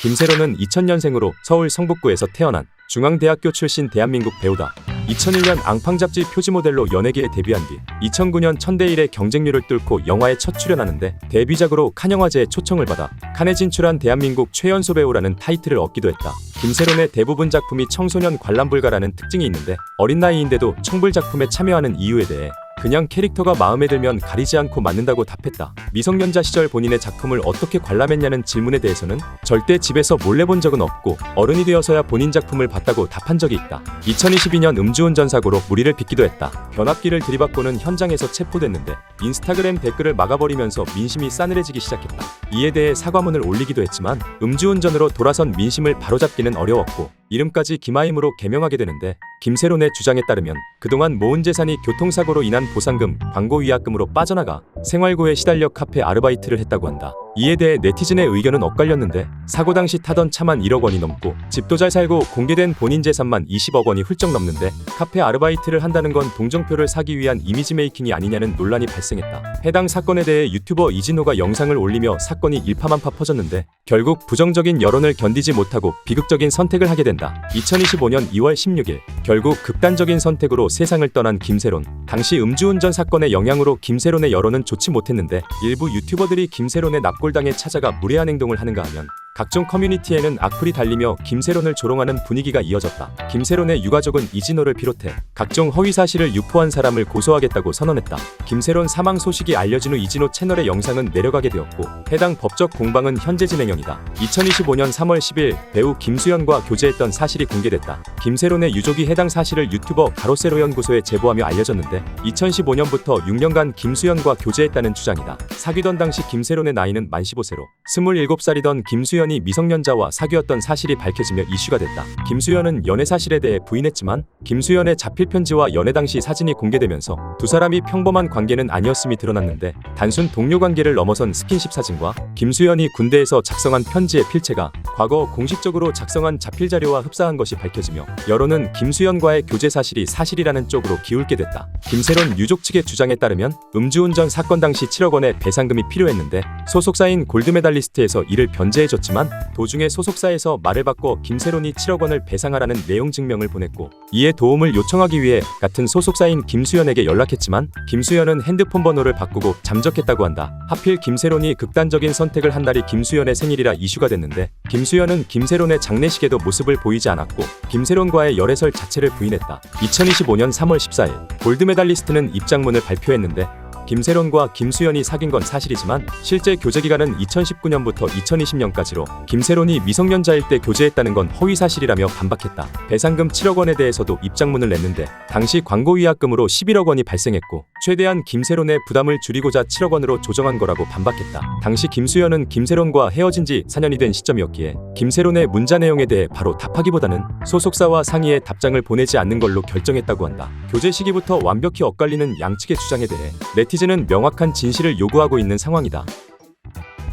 김세론은 2000년생으로 서울 성북구에서 태어난 중앙대학교 출신 대한민국 배우다. 2001년 앙팡 잡지 표지 모델로 연예계에 데뷔한 뒤 2009년 천대일의 경쟁률을 뚫고 영화에 첫 출연하는데 데뷔작으로 칸 영화제에 초청을 받아 칸에 진출한 대한민국 최연소 배우라는 타이틀을 얻기도 했다. 김세론의 대부분 작품이 청소년 관람 불가라는 특징이 있는데 어린 나이인데도 청불 작품에 참여하는 이유에 대해 그냥 캐릭터가 마음에 들면 가리지 않고 맡는다고 답했다. 미성년자 시절 본인의 작품을 어떻게 관람했냐는 질문에 대해서는 절대 집에서 몰래 본 적은 없고 어른이 되어서야 본인 작품을 봤다고 답한 적이 있다. 2022년 음주운전 사고로 무리를 빚기도 했다. 변압기를 들이받고는 현장에서 체포됐는데 인스타그램 댓글을 막아버리면서 민심이 싸늘해지기 시작했다. 이에 대해 사과문을 올리기도 했지만 음주운전으로 돌아선 민심을 바로잡기는 어려웠고 이름까지 김하임으로 개명하게 되는데 김세론의 주장에 따르면 그동안 모은 재산이 교통사고로 인한 보상금, 광고위약금으로 빠져나가 생활고에 시달려 카페 아르바이트를 했다고 한다. 이에 대해 네티즌의 의견은 엇갈렸는데 사고 당시 타던 차만 1억 원이 넘고 집도 잘 살고 공개된 본인 재산만 20억 원이 훌쩍 넘는데 카페 아르바이트를 한다는 건 동정표를 사기 위한 이미지 메이킹이 아니냐는 논란이 발생했다. 해당 사건에 대해 유튜버 이진호가 영상을 올리며 사건이 일파만파 퍼졌는데 결국 부정적인 여론을 견디지 못하고 비극적인 선택을 하게 된다. 2025년 2월 16일 결국 극단적인 선택으로 세상을 떠난 김세론. 당시 음주운전 사건의 영향으로 김세론의 여론은 좋지 못했는데 일부 유튜버들이 김세론의 납골당에 찾아가 무례한 행동을 하는가 하면 각종 커뮤니티에는 악플이 달리며 김세론을 조롱하는 분위기가 이어졌다. 김세론의 유가족은 이진호를 비롯해 각종 허위사실을 유포한 사람을 고소하겠다고 선언했다. 김세론 사망 소식이 알려진 후 이진호 채널의 영상은 내려가게 되었고 해당 법적 공방은 현재 진행형이다. 2025년 3월 10일 배우 김수현과 교제했던 사실이 공개됐다. 김세론의 유족이 해당 사실을 유튜버 가로세로 연구소에 제보하며 알려졌는데 2015년부터 6년간 김수현과 교제했다는 주장이다. 사귀던 당시 김세론의 나이는 만 15세로 27살이던 김수현이 미성년자와 사귀었던 사실이 밝혀지며 이슈가 됐다. 김수현은 연애 사실에 대해 부인했지만 김수현의 자필 편지와 연애 당시 사진이 공개되면서 두 사람이 평범한 관계는 아니었음이 드러났는데 단순 동료 관계를 넘어선 스킨십 사진과 김수현이 군대에서 작성한 편지의 필체가 과거 공식적으로 작성한 자필 자료와 흡사한 것이 밝혀지며 여론은 김수현과의 교제 사실이 사실이라는 쪽으로 기울게 됐다. 김세론 유족 측의 주장에 따르면 음주운전 사건 당시 7억 원의 배상금이 필요했는데 소속사인 골드메달리스트에서 이를 변제해줬지만 도중에 소속사에서 말을 바꿔 김세론이 7억 원을 배상하라는 내용 증명을 보냈고 이에 도움을 요청하기 위해 같은 소속사인 김수현에게 연락했지만 김수현은 핸드폰 번호를 바꾸고 잠적했다고 한다. 하필 김세론이 극단적인 선택을 한 날이 김수현의 생일이라 이슈가 됐는데 김수현은 김세론의 장례식에도 모습을 보이지 않았고 김세론과의 열애설 자체를 부인했다. 2025년 3월 14일 골드메달리스트는 입장문을 발표했는데 김세론과 김수현이 사귄 건 사실이지만 실제 교제 기간은 2019년부터 2020년까지로 김세론이 미성년자일 때 교제했다는 건 허위 사실이라며 반박했다. 배상금 7억 원에 대해서도 입장문을 냈는데 당시 광고위약금으로 11억 원이 발생했고 최대한 김세론의 부담을 줄이고자 7억 원으로 조정한 거라고 반박했다. 당시 김수현은 김세론과 헤어진 지 4년이 된 시점이었기에 김세론의 문자 내용에 대해 바로 답하기보다는 소속사와 상의해 답장을 보내지 않는 걸로 결정했다고 한다. 교제 시기부터 완벽히 엇갈리는 양측의 주장에 대해 네티즌은 명확한 진실을 요구하고 있는 상황이다.